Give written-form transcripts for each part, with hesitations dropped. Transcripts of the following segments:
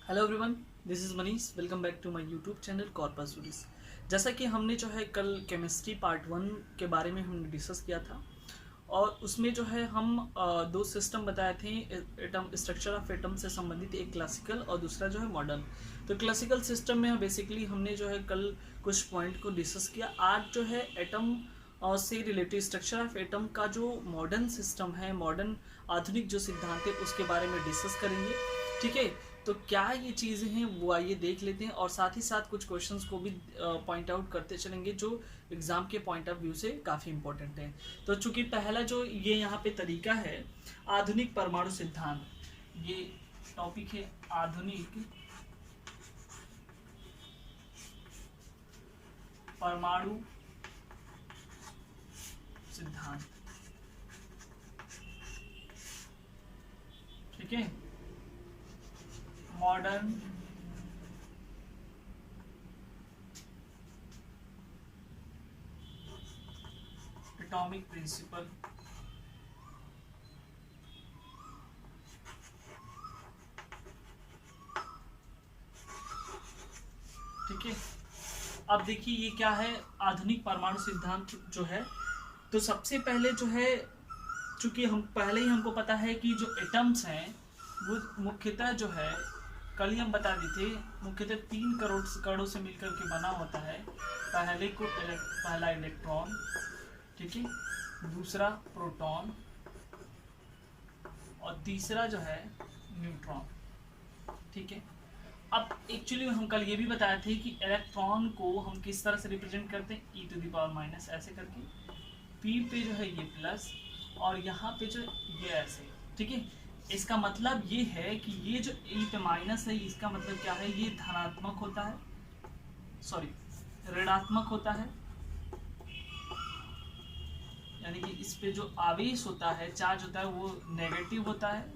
Hello everyone, this is Manish. Welcome back to my YouTube channel corpus studies. जैसा कि हमने जो है कल केमिस्ट्री पार्ट 1 के बारे में हमने डिस्कस किया था और उसमें जो है हम दो सिस्टम बताए थे। एटम स्ट्रक्चर ऑफ एटम से संबंधित एक क्लासिकल और दूसरा जो है मॉडर्न। तो क्लासिकल सिस्टम में बेसिकली हमने जो है कल कुछ पॉइंट को डिस्कस किया। आज जो है एटम से रिलेटेड स्ट्रक्चर ऑफ एटम का जो मॉडर्न सिस्टम है, मॉडर्न आधुनिक जो सिद्धांत है उसके बारे में डिस्कस करेंगे। ठीक है, तो क्या ये चीज़ें हैं वो आइए देख लेते हैं और साथ ही साथ कुछ क्वेश्चंस को भी पॉइंट आउट करते चलेंगे जो एग्जाम के पॉइंट ऑफ व्यू से काफ़ी इंपॉर्टेंट है। तो चूंकि पहला जो ये यहाँ पे तरीका है आधुनिक परमाणु सिद्धांत, ये टॉपिक है आधुनिक परमाणु सिद्धांत। ठीक है, मॉडर्न एटॉमिक प्रिंसिपल। ठीक है, अब देखिए ये क्या है आधुनिक परमाणु सिद्धांत जो है। तो सबसे पहले जो है, चूंकि हम पहले ही हमको पता है कि जो एटम्स हैं वो मुख्यतः जो है कल ही हम बता दी थे, मुख्यतः 3 कणों से मिलकर के बना होता है। पहला इलेक्ट्रॉन, ठीक है, दूसरा प्रोटॉन और तीसरा जो है न्यूट्रॉन। ठीक है, अब एक्चुअली हम कल ये भी बताए थे कि इलेक्ट्रॉन को हम किस तरह से रिप्रेजेंट करते हैं, e⁻⁻ ऐसे करके, पी पे जो है ये प्लस और यहाँ पे जो ये ऐसे। ठीक है, इसका मतलब ये है कि ये जो e पे माइनस है इसका मतलब क्या है, ये धनात्मक होता है, सॉरी ऋणात्मक होता है, यानी कि इस पे जो आवेश होता है, चार्ज होता है, वो नेगेटिव होता है।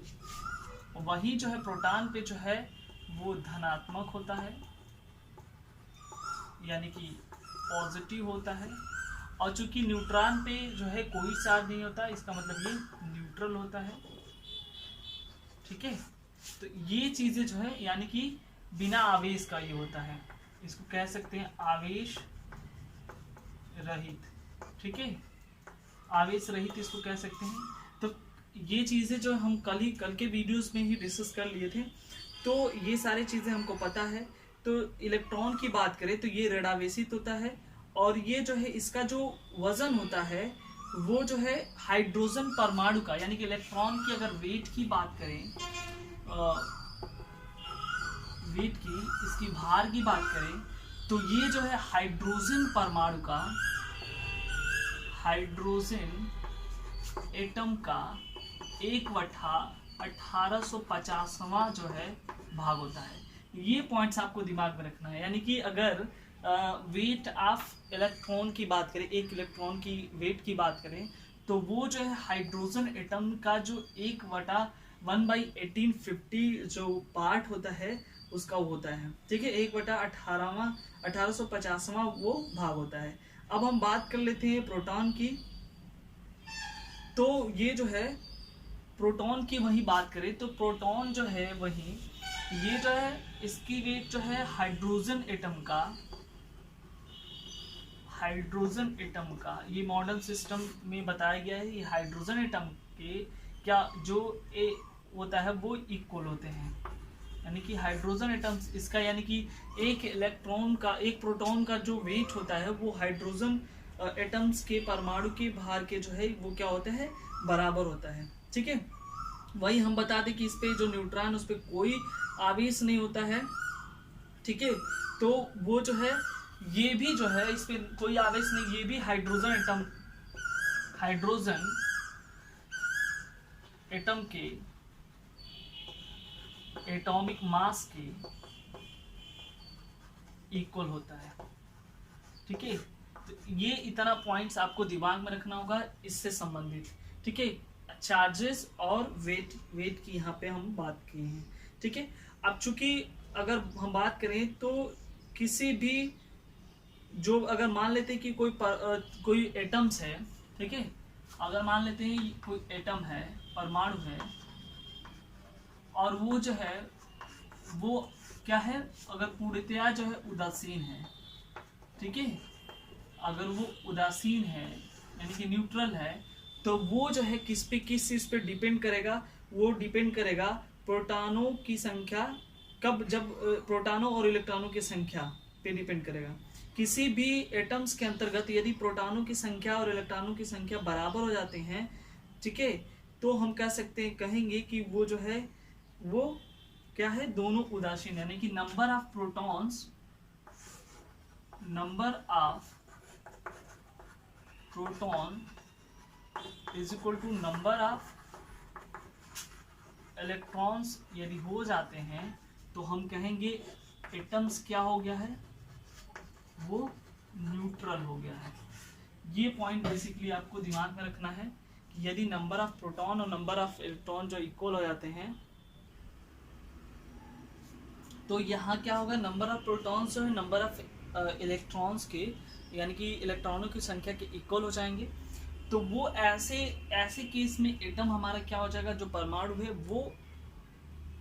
वही जो है प्रोटॉन पे जो है वो धनात्मक होता है, यानी कि पॉजिटिव होता है। और चूंकि न्यूट्रॉन पे जो है कोई चार्ज नहीं होता, इसका मतलब ये न्यूट्रल होता है। ठीक है, तो ये चीजें जो है यानी कि बिना आवेश का ये होता है, इसको कह सकते हैं आवेश रहित। ठीक है, आवेश रहित इसको कह सकते हैं। तो ये चीजें जो हम कल के वीडियोस में ही डिस्कस कर लिए थे, तो ये सारी चीजें हमको पता है। तो इलेक्ट्रॉन की बात करें तो ये ऋणावेशित होता है और ये जो है इसका जो वजन होता है वो जो है हाइड्रोजन परमाणु का, यानी कि इलेक्ट्रॉन की अगर वेट की बात करें, वेट की, इसकी भार की बात करें, तो ये जो है हाइड्रोजन परमाणु का, हाइड्रोजन एटम का 1/1850वां जो है भाग होता है। ये पॉइंट्स आपको दिमाग में रखना है। यानी कि अगर वेट ऑफ इलेक्ट्रॉन की बात करें, एक इलेक्ट्रॉन की वेट की बात करें, तो वो जो है हाइड्रोजन एटम का जो 1/1/1850 जो पार्ट होता है उसका वो होता है। ठीक है, 1/1850वां वो भाग होता है। अब हम बात कर लेते हैं प्रोटॉन की। तो ये जो है प्रोटॉन की वही बात करें तो प्रोटॉन जो है वही, ये जो है इसकी वेट जो है हाइड्रोजन एटम का ये मॉडर्न सिस्टम में बताया गया है। ये हाइड्रोजन एटम के क्या जो ए होता है वो इक्वल होते हैं, यानी कि हाइड्रोजन एटम्स इसका, यानी कि एक इलेक्ट्रॉन का, एक प्रोटॉन का जो वेट होता है वो हाइड्रोजन एटम्स के परमाणु के भार के जो है वो क्या होता है, बराबर होता है। ठीक है, वही हम बता दें कि इस पे जो न्यूट्रॉन उस पर कोई आवेश नहीं होता है। ठीक है, तो वो जो है ये भी जो है इस पे कोई आवेश नहीं, ये भी हाइड्रोजन एटम के एटॉमिक मास के इक्वल होता है। ठीक है, तो ये इतना पॉइंट्स आपको दिमाग में रखना होगा इससे संबंधित। ठीक है, चार्जेस और वेट की यहाँ पे हम बात की हैं। ठीक है, अब चूंकि अगर हम बात करें तो किसी भी जो, अगर मान लेते हैं कि कोई एटम्स है, ठीक है, अगर मान लेते हैं कोई एटम है, परमाणु है, और वो जो है वो क्या है, अगर पूर्णतया जो है उदासीन है, ठीक है, अगर वो उदासीन है यानी कि न्यूट्रल है, तो वो जो है किस चीज पे डिपेंड करेगा, वो डिपेंड करेगा प्रोटॉनों की संख्या, कब, जब प्रोटॉनों और इलेक्ट्रॉनों की संख्या पे डिपेंड करेगा। किसी भी एटम्स के अंतर्गत यदि प्रोटॉनों की संख्या और इलेक्ट्रॉनों की संख्या बराबर हो जाते हैं, ठीक है, तो हम कह सकते हैं, कहेंगे कि वो जो है वो क्या है, दोनों उदासीन, यानी कि number of protons proton is equal to number of electrons यदि हो जाते हैं तो हम कहेंगे एटम्स क्या हो गया है, वो न्यूट्रल हो गया है। ये पॉइंट बेसिकली आपको दिमाग में रखना है कि यदि नंबर ऑफ प्रोटॉन और नंबर ऑफ इलेक्ट्रॉन जो इक्वल हो जाते हैं, तो यहाँ क्या होगा, नंबर ऑफ प्रोटॉन्स जो है नंबर ऑफ इलेक्ट्रॉन्स के, यानी कि इलेक्ट्रॉनों की संख्या के इक्वल हो जाएंगे। तो वो ऐसे केस में एटम हमारा क्या हो जाएगा, जो परमाणु है वो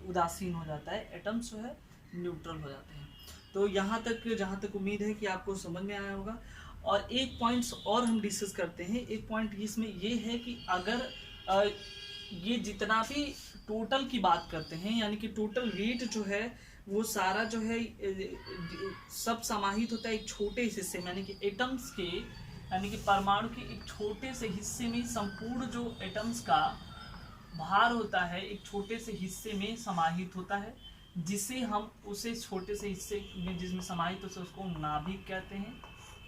उदासीन हो जाता है, एटम्स जो है न्यूट्रल हो जाते हैं। तो यहाँ तक जहाँ तक उम्मीद है कि आपको समझ में आया होगा। और एक पॉइंट्स और हम डिस्कस करते हैं। एक पॉइंट इसमें ये है कि अगर ये जितना भी टोटल की बात करते हैं, यानी कि टोटल वेट जो है वो सारा जो है सब समाहित होता है एक छोटे हिस्से में, यानी कि एटम्स के, यानी कि परमाणु के एक छोटे से हिस्से में संपूर्ण जो एटम्स का भार होता है एक छोटे से हिस्से में समाहित होता है, जिसे हम उसे छोटे से हिस्से में जिसमें समाहित होता है उसको नाभिक कहते हैं,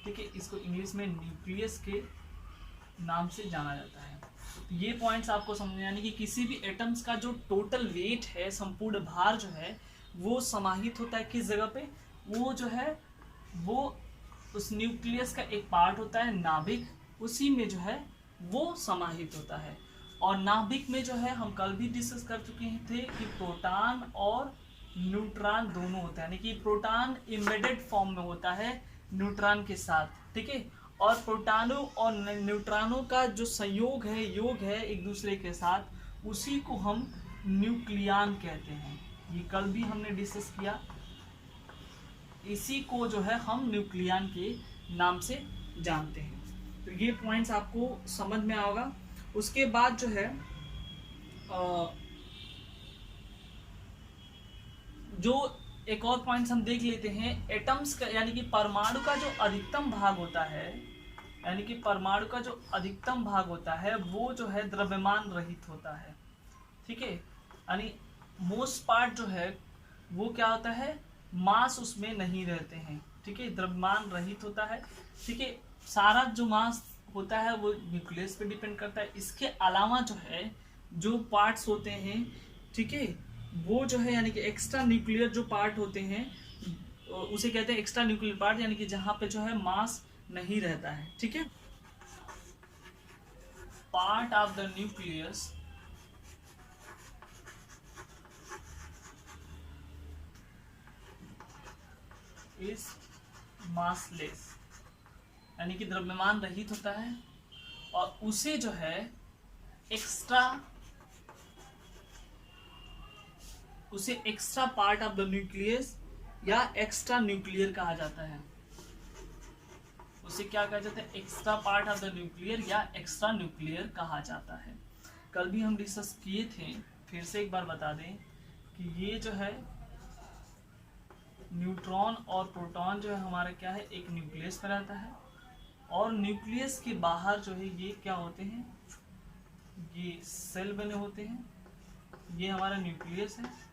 ठीक है। इसको इंग्लिश में न्यूक्लियस के नाम से जाना जाता है। तो ये पॉइंट्स आपको समझना, यानी कि किसी भी एटम्स का जो टोटल वेट है, संपूर्ण भार जो है वो समाहित होता है किस जगह पे, वो जो है वो उस न्यूक्लियस का एक पार्ट होता है नाभिक, उसी में जो है वो समाहित होता है। और नाभिक में जो है हम कल भी डिस्कस कर चुके थे कि प्रोटॉन और न्यूट्रॉन दोनों होता है, यानी कि प्रोटॉन एम्बेडेड फॉर्म में होता है न्यूट्रॉन के साथ, ठीक है। और प्रोटॉनों और न्यूट्रॉनों का जो संयोग है, योग है एक दूसरे के साथ, उसी को हम न्यूक्लियन कहते हैं। ये कल भी हमने डिस्कस किया। इसी को जो है हम न्यूक्लियन के नाम से जानते हैं। तो ये पॉइंट्स आपको समझ में आएगा। उसके बाद जो है जो एक और पॉइंट्स हम देख लेते हैं, एटम्स का, यानी कि परमाणु का जो अधिकतम भाग होता है, यानी कि परमाणु का जो अधिकतम भाग होता है वो जो है द्रव्यमान रहित होता है, ठीक है। यानी मोस्ट पार्ट जो है वो क्या होता है, मास उसमें नहीं रहते हैं, ठीक है, द्रव्यमान रहित होता है, ठीक है। सारा जो मास होता है वो न्यूक्लियस पे डिपेंड करता है। इसके अलावा जो है जो पार्ट्स होते हैं, ठीक है, वो जो है यानी कि एक्स्ट्रा न्यूक्लियर जो पार्ट होते हैं उसे कहते हैं एक्स्ट्रा न्यूक्लियर पार्ट, यानी कि जहां पे जो है मास नहीं रहता है, ठीक है। Part of the nucleus is massless, यानी कि द्रव्यमान रहित होता है, और उसे जो है extra part of the nucleus या एक्स्ट्रा न्यूक्लियर कहा जाता है। उसे क्या कहा जाता है, extra part of the nuclear या एक्स्ट्रा न्यूक्लियर कहा जाता है। कल भी हम डिस्कस किए थे, फिर से एक बार बता दें कि ये जो है न्यूट्रॉन और प्रोटॉन जो है हमारा क्या है, एक न्यूक्लियस में रहता है, और न्यूक्लियस के बाहर जो है ये क्या होते हैं, ये सेल बने होते हैं। ये हमारा न्यूक्लियस है,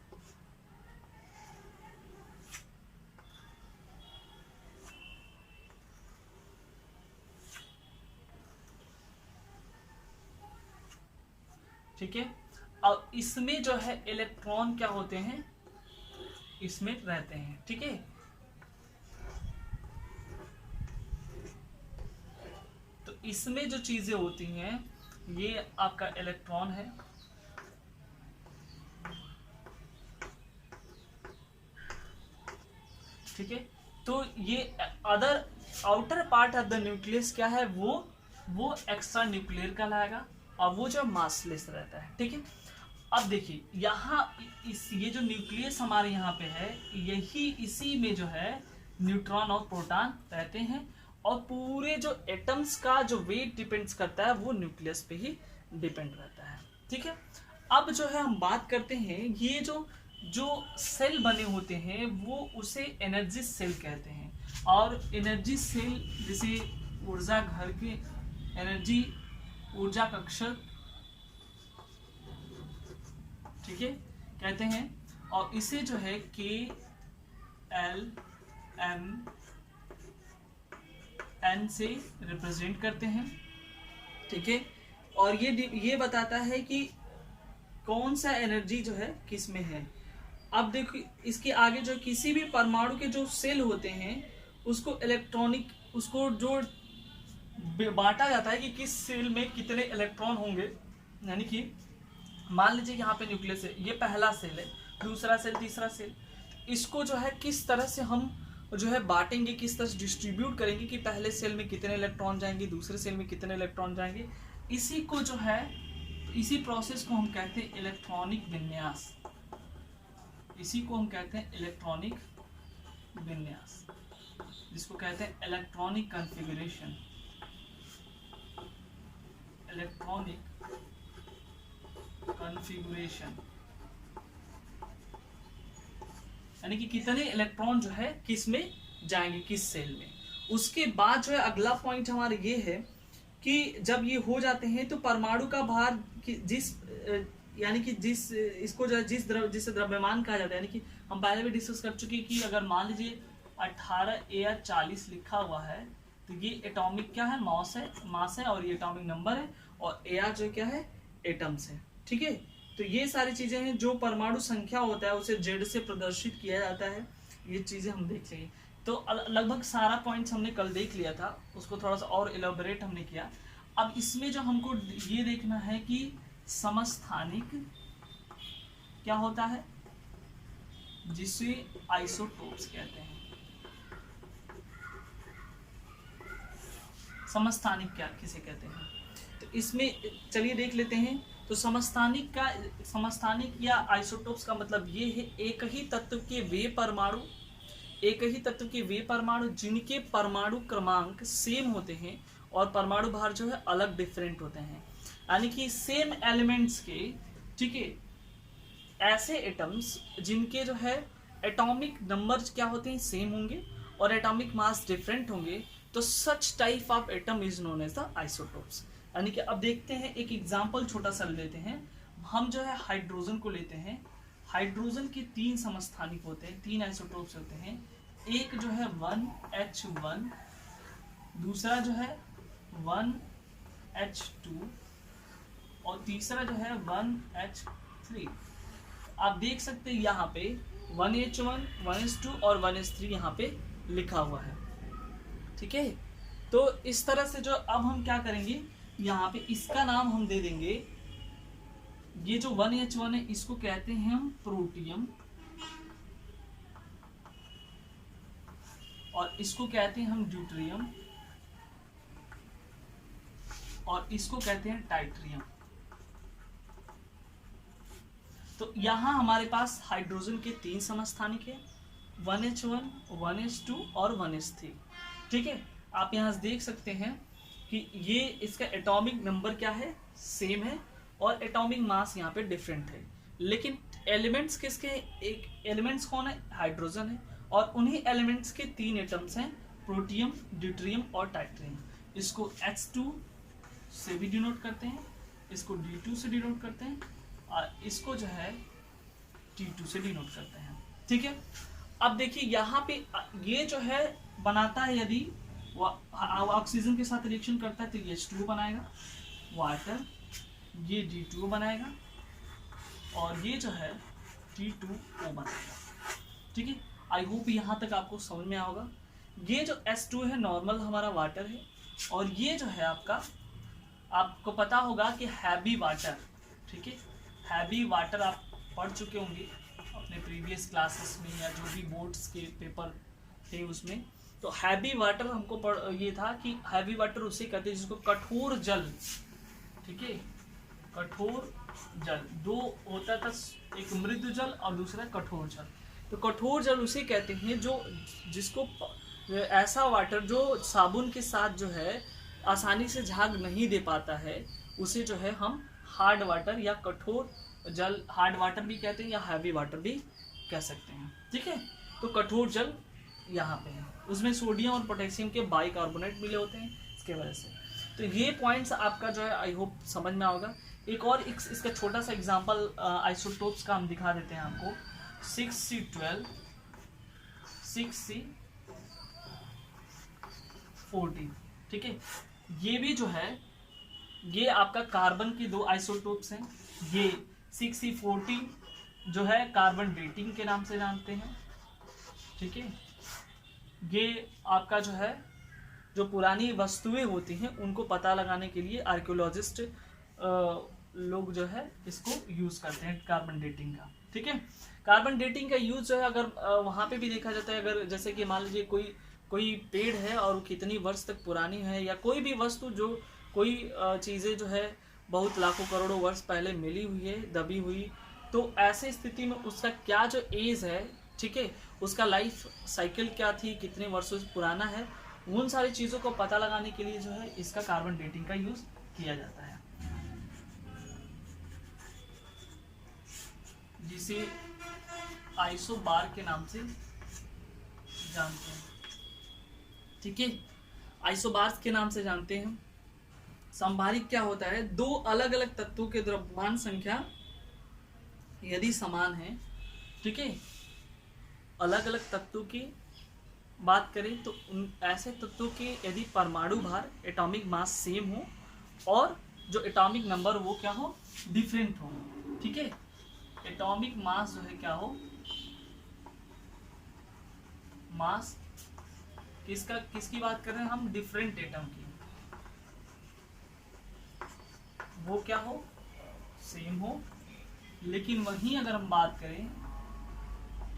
ठीक है। और इसमें जो है इलेक्ट्रॉन क्या होते हैं, इसमें रहते हैं, ठीक है। तो इसमें जो चीजें होती हैं, ये आपका इलेक्ट्रॉन है, ठीक है। तो ये other outer part of the nucleus क्या है, वो एक्स्ट्रा न्यूक्लियर कहलाएगा, और वो जो मासलेस रहता है, ठीक है। अब देखिए यहाँ ये जो न्यूक्लियस हमारे यहाँ पे है, यही इसी में जो है न्यूट्रॉन और प्रोटॉन रहते हैं, और पूरे जो एटम्स का जो वेट डिपेंड्स करता है वो न्यूक्लियस पे ही डिपेंड रहता है। ठीक है, अब जो है हम बात करते हैं, ये जो जो सेल बने होते हैं वो उसे एनर्जी सेल कहते हैं, और एनर्जी सेल जैसे ऊर्जा घर के एनर्जी ऊर्जा कक्षक, ठीक है, कहते हैं, और इसे जो है KLMN से रिप्रेजेंट करते हैं। ठीक है, और ये बताता है कि कौन सा एनर्जी जो है किस में है। अब देखो इसके आगे जो किसी भी परमाणु के जो सेल होते हैं उसको इलेक्ट्रॉनिक, उसको जो बांटा जाता है कि किस सेल में कितने इलेक्ट्रॉन होंगे, यानी कि मान लीजिए यहाँ पे न्यूक्लियस है, ये पहला सेल है, दूसरा सेल, तीसरा सेल, इसको जो है किस तरह से हम जो है बांटेंगे, किस तरह से डिस्ट्रीब्यूट करेंगे कि पहले सेल में कितने इलेक्ट्रॉन जाएंगे, दूसरे सेल में कितने इलेक्ट्रॉन जाएंगे, इसी को जो है, इसी प्रोसेस को हम कहते हैं इलेक्ट्रॉनिक विन्यास। इसी को हम कहते हैं इलेक्ट्रॉनिक विन्यास, जिसको कहते हैं इलेक्ट्रॉनिक कॉन्फ़िगरेशन। इलेक्ट्रॉनिक कॉन्फ़िगरेशन यानी कि कितने इलेक्ट्रॉन जो है किस में जाएंगे, किस सेल में। उसके बाद जो है अगला पॉइंट हमारा ये है कि जब ये हो जाते हैं तो परमाणु का भार जिस यानी कि जिस इसको जो है जिसे द्रव्यमान कहा जाता है, यानी कि हम पहले भी डिस्कस कर चुके कि अगर मान लीजिए 18Ar40 लिखा हुआ है तो ये एटॉमिक क्या है, मास है, और ये एटॉमिक नंबर है, और Ar जो क्या है, एटम्स है। ठीक है, तो ये सारी चीजें हैं, जो परमाणु संख्या होता है उसे जेड से प्रदर्शित किया जाता है, ये चीजें हम देख लेंगे। तो लगभग सारा पॉइंट्स हमने कल देख लिया था, उसको थोड़ा सा और इलेबोरेट हमने किया। अब इसमें जो हमको ये देखना है कि समस्थानिक क्या होता है, जिसे आइसोटोप्स कहते हैं। समस्थानिक क्या किसे कहते हैं, तो इसमें चलिए देख लेते हैं। तो समस्थानिक या आइसोटोप्स का मतलब ये है एक ही तत्व के वे परमाणु जिनके परमाणु क्रमांक सेम होते हैं और परमाणु भार जो है अलग डिफरेंट होते हैं, यानी कि सेम एलिमेंट्स के, ठीक है, ऐसे एटम्स जिनके जो है एटॉमिक नंबर्स क्या होते हैं, सेम होंगे और एटॉमिक मास डिफरेंट होंगे, तो such type of atom is known as the isotopes. यानी कि अब देखते हैं एक एग्जांपल छोटा सा लेते हैं, हम जो है हाइड्रोजन को लेते हैं। हाइड्रोजन के 3 समस्थानिक होते हैं, 3 आइसोटोप्स होते हैं। एक जो है 1H1, दूसरा जो है 1H2 और तीसरा जो है 1H3। आप देख सकते हैं यहाँ पे 1H1, 1H2 और 1H3 यहाँ पे लिखा हुआ है। ठीक है, तो इस तरह से जो अब हम क्या करेंगे, यहाँ पे इसका नाम हम दे देंगे, ये जो 1H1 है इसको कहते हैं हम प्रोटियम, और इसको कहते हैं हम ड्यूटेरियम, और इसको कहते हैं टाइट्रियम। तो यहाँ हमारे पास हाइड्रोजन के 3 समस्थानिक है, 1H1, 1H2 और 1H3। ठीक है, आप यहाँ से देख सकते हैं कि ये इसका एटॉमिक नंबर क्या है, सेम है, और एटॉमिक मास यहाँ पे डिफरेंट है, लेकिन एलिमेंट्स किसके, एक एलिमेंट्स कौन है, हाइड्रोजन है, और उन्हीं एलिमेंट्स के 3 एटम्स हैं, प्रोटियम, ड्यूटेरियम और टाइट्रियम। इसको H2 से भी डिनोट करते हैं, इसको D2 से डिनोट करते हैं, और इसको जो है T2 से डिनोट करते हैं। ठीक है, अब देखिए यहाँ पे ये जो है बनाता है, यदि ऑक्सीजन के साथ रिएक्शन करता है तो ये H2 बनाएगा, वाटर ये D2 बनाएगा, और ये जो है T2O बनाएगा। ठीक है, आई होप यहाँ तक आपको समझ में आएगा। ये जो H2 है नॉर्मल हमारा वाटर है, और ये जो है आपको पता होगा कि हैवी वाटर, ठीक है, हैवी वाटर आप पढ़ चुके होंगे अपने प्रीवियस क्लासेस में या जो भी बोर्ड्स के पेपर थे उसमें। तो हैवी वाटर हमको ये था कि हैवी वाटर उसे कहते हैं जिसको कठोर जल, ठीक है, कठोर जल, दो होता था, एक मृदु जल और दूसरा कठोर जल। तो कठोर जल उसे कहते हैं जो जिसको ऐसा वाटर जो साबुन के साथ जो है आसानी से झाग नहीं दे पाता है, उसे जो है हम हार्ड वाटर या कठोर जल, हार्ड वाटर भी कहते हैं या हैवी वाटर भी कह सकते हैं। ठीक है, तो कठोर जल यहाँ पे है, उसमें सोडियम और पोटेशियम के बाइकार्बोनेट मिले होते हैं इसके वजह से। तो ये पॉइंट्स आपका जो है आई होप समझ में आओगा। एक और इसका छोटा सा एग्जांपल आइसोटोप्स का हम दिखा देते हैं आपको। 6C12, 6C14, ठीक है, ये भी जो है ये आपका कार्बन की दो आइसोटोप्स हैं। ये 6C14 जो है कार्बन डेटिंग के नाम से जानते हैं। ठीक है, ये आपका जो है जो पुरानी वस्तुएं होती हैं उनको पता लगाने के लिए आर्कियोलॉजिस्ट लोग जो है इसको यूज करते हैं कार्बन डेटिंग का। ठीक है, कार्बन डेटिंग का यूज जो है अगर वहां पे भी देखा जाता है, अगर जैसे कि मान लीजिए कोई पेड़ है और वो कितनी वर्ष तक पुरानी है, या कोई भी वस्तु जो कोई चीजें जो है बहुत लाखों करोड़ों वर्ष पहले मिली हुई है, दबी हुई, तो ऐसे स्थिति में उसका क्या जो एज है, ठीक है, उसका लाइफ साइकिल क्या थी, कितने वर्षों से पुराना है, उन सारी चीज़ों को पता लगाने के लिए जो है इसका कार्बन डेटिंग का यूज किया जाता है, जिसे आइसोबार के नाम से जानते हैं। ठीक है, आइसोबार्स के नाम से जानते हैं। संभारिक क्या होता है? दो अलग अलग तत्वों के द्रव्यमान संख्या यदि समान है, ठीक है, अलग अलग तत्वों की बात करें तो उन ऐसे तत्वों के यदि परमाणु भार एटॉमिक मास सेम हो और जो एटॉमिक नंबर वो क्या हो, डिफरेंट हो। ठीक है, एटॉमिक मास जो है क्या हो, मास किसकी बात कर रहे हैं हम, डिफरेंट एटम की, वो क्या हो, सेम हो। लेकिन वहीं अगर हम बात करें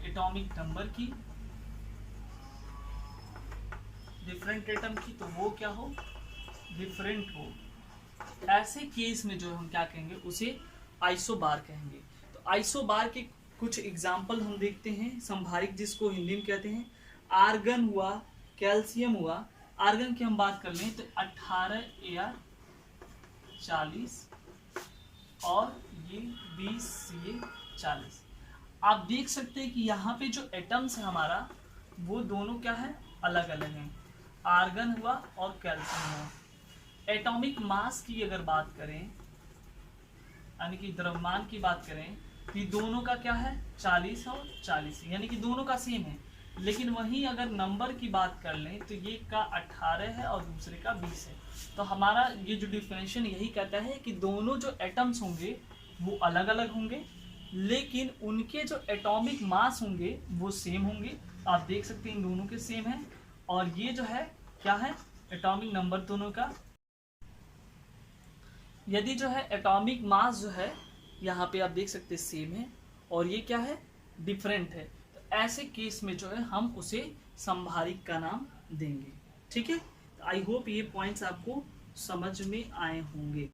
एटॉमिक नंबर की, डिफरेंट एटम की, तो वो क्या हो, डिफरेंट हो। ऐसे केस में जो हम क्या कहेंगे, उसे आइसोबार कहेंगे। तो आइसोबार के कुछ एग्जाम्पल हम देखते हैं। संभारिक जिसको हिंदी में कहते हैं, आर्गन हुआ, कैल्शियम हुआ। आर्गन की हम बात कर लें तो 18Ar40 और ये 20Ca40। आप देख सकते हैं कि यहाँ पे जो एटम्स है हमारा, वो दोनों क्या है, अलग अलग हैं, आर्गन हुआ और कैल्शियम हुआ। एटॉमिक मास की अगर बात करें, यानी कि द्रव्यमान की बात करें, तो ये दोनों का क्या है, 40 और 40, यानी कि दोनों का सेम है। लेकिन वहीं अगर नंबर की बात कर लें तो ये का 18 है और दूसरे का 20 है। तो हमारा ये जो डिफरेंशिएशन यही कहता है कि दोनों जो एटम्स होंगे वो अलग अलग होंगे, लेकिन उनके जो एटॉमिक मास होंगे वो सेम होंगे। आप देख सकते हैं इन दोनों के सेम है, और ये जो है क्या है, एटॉमिक नंबर दोनों का। यदि जो है एटॉमिक मास जो है यहाँ पे आप देख सकते हैं सेम है, और ये क्या है, डिफरेंट है, तो ऐसे केस में जो है हम उसे संभारिक का नाम देंगे। ठीक है, आई होप ये पॉइंट्स आपको समझ में आए होंगे।